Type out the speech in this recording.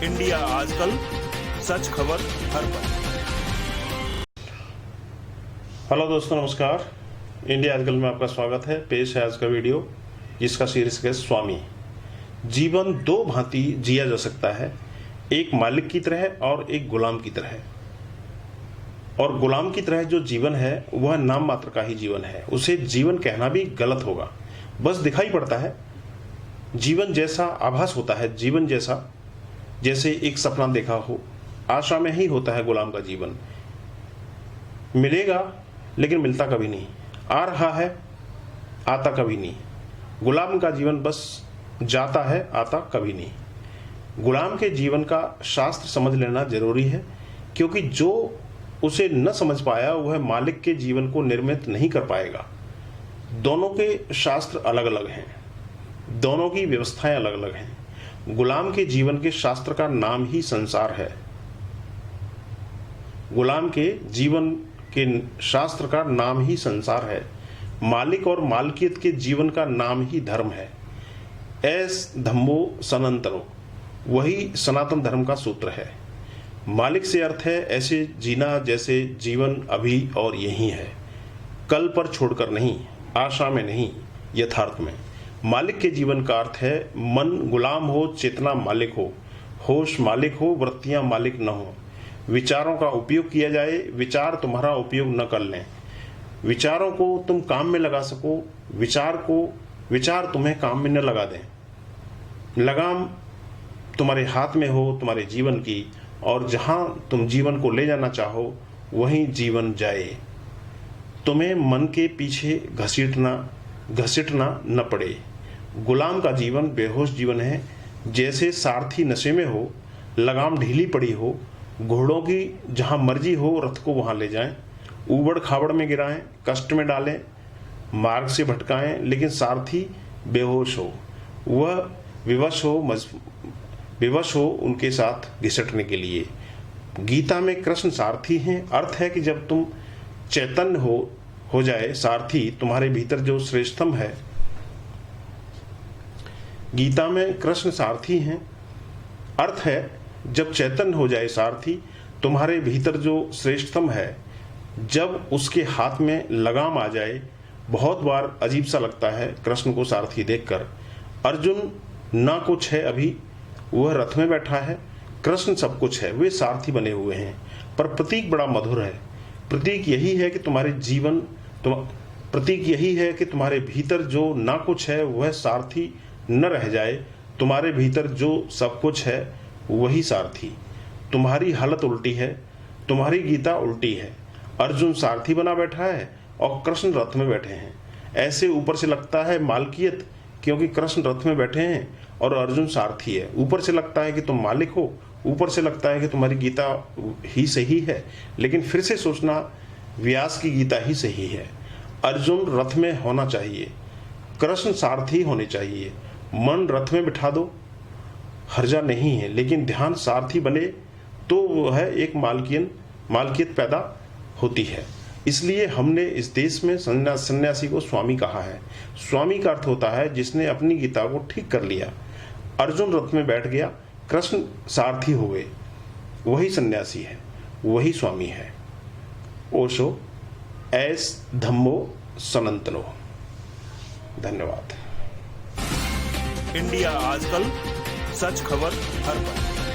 India आजकल, सच खबर हर पल। हेलो दोस्तों, नमस्कार। इंडिया आजकल में आपका स्वागत है। पेश है आज का वीडियो, जिसका शीर्षक है स्वामी। जीवन दो भांति जिया जा सकता है, एक मालिक की तरह और एक गुलाम की तरह। और गुलाम की तरह जो जीवन है वह नाम मात्र का ही जीवन है, उसे जीवन कहना भी गलत होगा। बस दिखाई पड़ता है, जीवन जैसा आभास होता है, जीवन जैसे एक सपना देखा हो, आशा में ही होता है गुलाम का जीवन। मिलेगा लेकिन मिलता कभी नहीं, आ रहा है आता कभी नहीं। गुलाम का जीवन बस जाता है, आता कभी नहीं। गुलाम के जीवन का शास्त्र समझ लेना जरूरी है, क्योंकि जो उसे न समझ पाया वह मालिक के जीवन को निर्मित नहीं कर पाएगा। दोनों के शास्त्र अलग अलग हैं, दोनों की व्यवस्थाएं अलग अलग हैं। गुलाम के जीवन के शास्त्र का नाम ही संसार है। गुलाम के जीवन के शास्त्र का नाम ही संसार है। मालिक और मालकियत के जीवन का नाम ही धर्म है। एस धम्मो सनातनो, वही सनातन धर्म का सूत्र है। मालिक से अर्थ है ऐसे जीना जैसे जीवन अभी और यही है, कल पर छोड़कर नहीं, आशा में नहीं, यथार्थ में। मालिक के जीवन का अर्थ है मन गुलाम हो, चेतना मालिक हो, होश मालिक हो, वृत्तियां मालिक न हो। विचारों का उपयोग किया जाए, विचार तुम्हारा उपयोग न कर लें। विचारों को तुम काम में लगा सको, विचार तुम्हें काम में न लगा दें। लगाम तुम्हारे हाथ में हो तुम्हारे जीवन की, और जहां तुम जीवन को ले जाना चाहो वहीं जीवन जाए। तुम्हें मन के पीछे घसीटना न पड़े। गुलाम का जीवन बेहोश जीवन है, जैसे सारथी नशे में हो, लगाम ढीली पड़ी हो, घोड़ों की जहां मर्जी हो रथ को वहां ले जाएं, ऊबड़ खाबड़ में गिराएं, कष्ट में डालें, मार्ग से भटकाएं, लेकिन सारथी बेहोश हो, वह विवश हो उनके साथ घिसटने के लिए। गीता में कृष्ण सारथी हैं। अर्थ है कि जब तुम चैतन्य हो जाए सारथी, तुम्हारे भीतर जो श्रेष्ठतम है। गीता में कृष्ण सारथी हैं। अर्थ है जब चैतन्य हो जाए सारथी, तुम्हारे भीतर जो श्रेष्ठतम है, जब उसके हाथ में लगाम आ जाए। बहुत बार अजीब सा लगता है कृष्ण को सारथी देखकर। अर्जुन ना कुछ है अभी, वह रथ में बैठा है, कृष्ण सब कुछ है, वे सारथी बने हुए हैं। पर प्रतीक बड़ा मधुर है। प्रतीक यही है कि तुम्हारे भीतर जो ना कुछ है वह सारथी न रह जाए। तुम्हारे भीतर जो सब कुछ है वही सारथी। तुम्हारी हालत उल्टी है, तुम्हारी गीता उल्टी है। अर्जुन सारथी बना बैठा है और कृष्ण रथ में बैठे हैं। ऐसे ऊपर से लगता है मालकियत, क्योंकि कृष्ण रथ में बैठे हैं और अर्जुन सारथी है। ऊपर से लगता है कि तुम मालिक हो, ऊपर से लगता है कि तुम्हारी गीता ही सही है, लेकिन फिर से सोचना व्यास की गीता ही सही है। अर्जुन रथ में होना चाहिए, कृष्ण सारथी होने चाहिए। मन रथ में बिठा दो, हर्जा नहीं है, लेकिन ध्यान सारथी बने तो वह एक मालकियत पैदा होती है। इसलिए हमने इस देश में सन्यासी को स्वामी कहा है। स्वामी का अर्थ होता है जिसने अपनी गीता को ठीक कर लिया। अर्जुन रथ में बैठ गया, कृष्ण सारथी हो गए, वही सन्यासी है, वही स्वामी है। ओशो एस धम्मो सनातनो। धन्यवाद। इंडिया आजकल, सच खबर हर पल।